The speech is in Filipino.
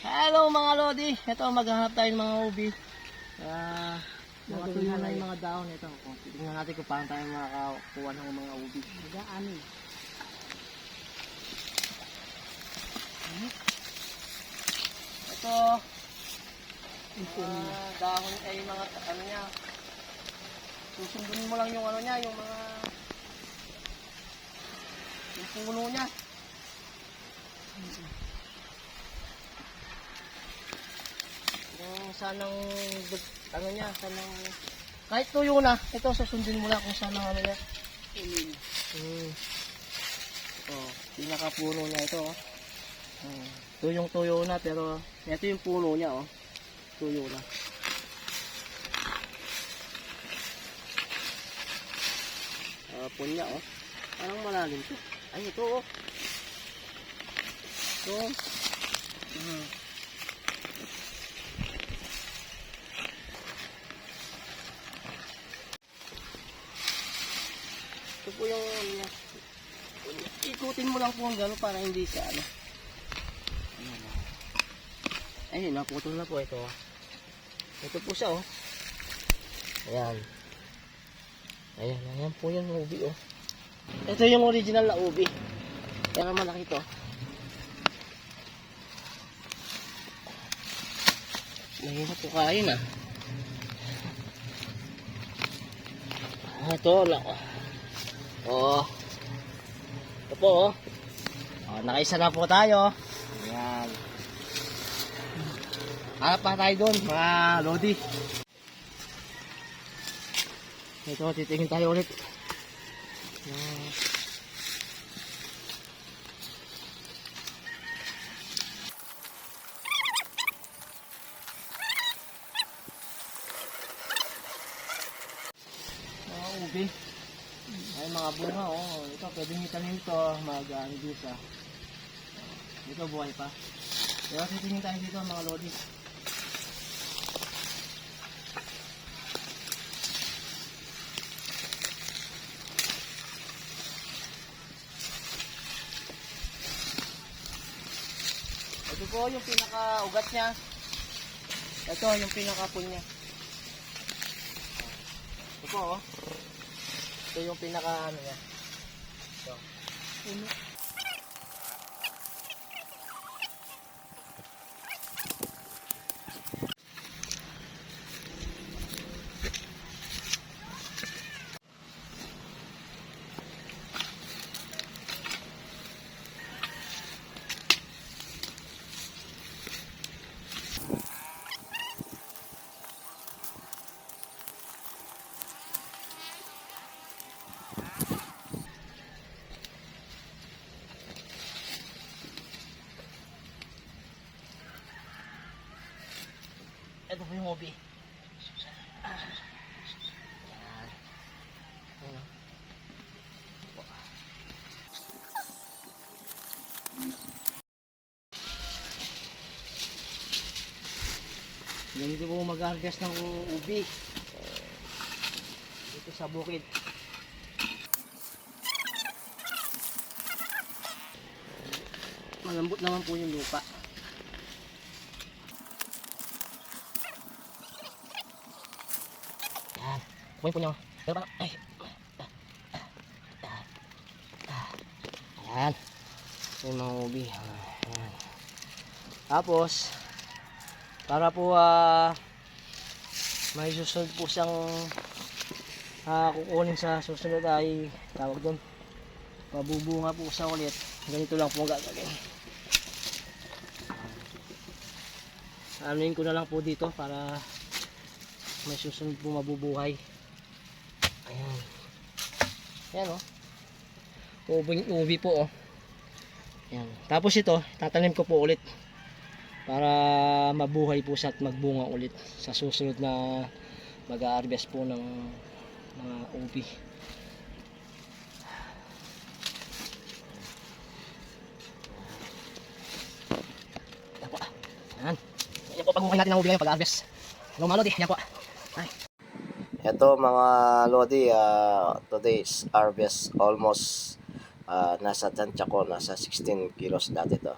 Hello mga Lodi. Ito maghahanap tayo ng mga ubi. Mga tuyo na yung mga dahon. Ito. Tingnan natin kung paano tayo makakakuha ng mga ubi. Mag-aani. Ito. Dahon ay mga ano niya. Susundin mo lang yung ano niya, yung mga yung puno niya. Yung sanang ano niya, sanang kahit tuyo na, ito susundin mo lang kung saan ang ano niya. Oh, pinakapuno niya ito. Tuyong tuyo na pero ito yung puno niya oh. Tuyo na. Punya oh. Parang malalim to. Ay ito oh. Ito. Ito po yung ano niya. Ikutin mo lang po ang gano'n para hindi siya ano. Ayun, naputol na po ito. Ito po siya oh. Ayan. Ayan po yung ubi oh. Ito yung original na ubi. Kaya malaki ito. Mahirap po kain ah. Ito lang oh. Oh. Ito po oh. Nakaisa na po tayo. Ayan. Hanap pa tayo doon mga Lodi. Ito, titingin tayo ulit. Mga ubi. Ay, mga bunga, oh. Ito, pwedeng itanim ito. Mag-ano dito. Dito, buhay pa. Pero titingin tayo dito, mga Lodi. Ito po yung pinaka-ugat niya. Ito yung pinaka-pun niya. Ito po oh. Ito yung pinaka-ano niya. Ito. Puno. Ito po yung ubi. Ganito po mag-harvest ng ubi. Dito sa bukid. Malambot naman po yung lupa. Yan. Kumain po niyo. Pero parang, ay. Ayan. Yung mga ubi. Ayan. Tapos, para po may susunod po siyang kukunin sa susunod ay tawag doon. Mabubunga po siya ulit. Ganito lang po ang gagawin. Anuin ko na lang po dito para may susunod po mabubuhay. Ayan. Ayan oh. Ubi po oh. Ayan. Tapos ito, tatanim ko po ulit para mabuhay po siya at magbunga ulit sa susunod na mag-harvest po ng mga ubi. Ayan po. Ayan. Ayan po, pagbuhay natin ng ubi ngayon pag-harvest. Hello mga Lodi, ayan po. Ay. Ito mga Lodi, today's harvest almost nasa tansya ko, nasa 16 kilos dati to.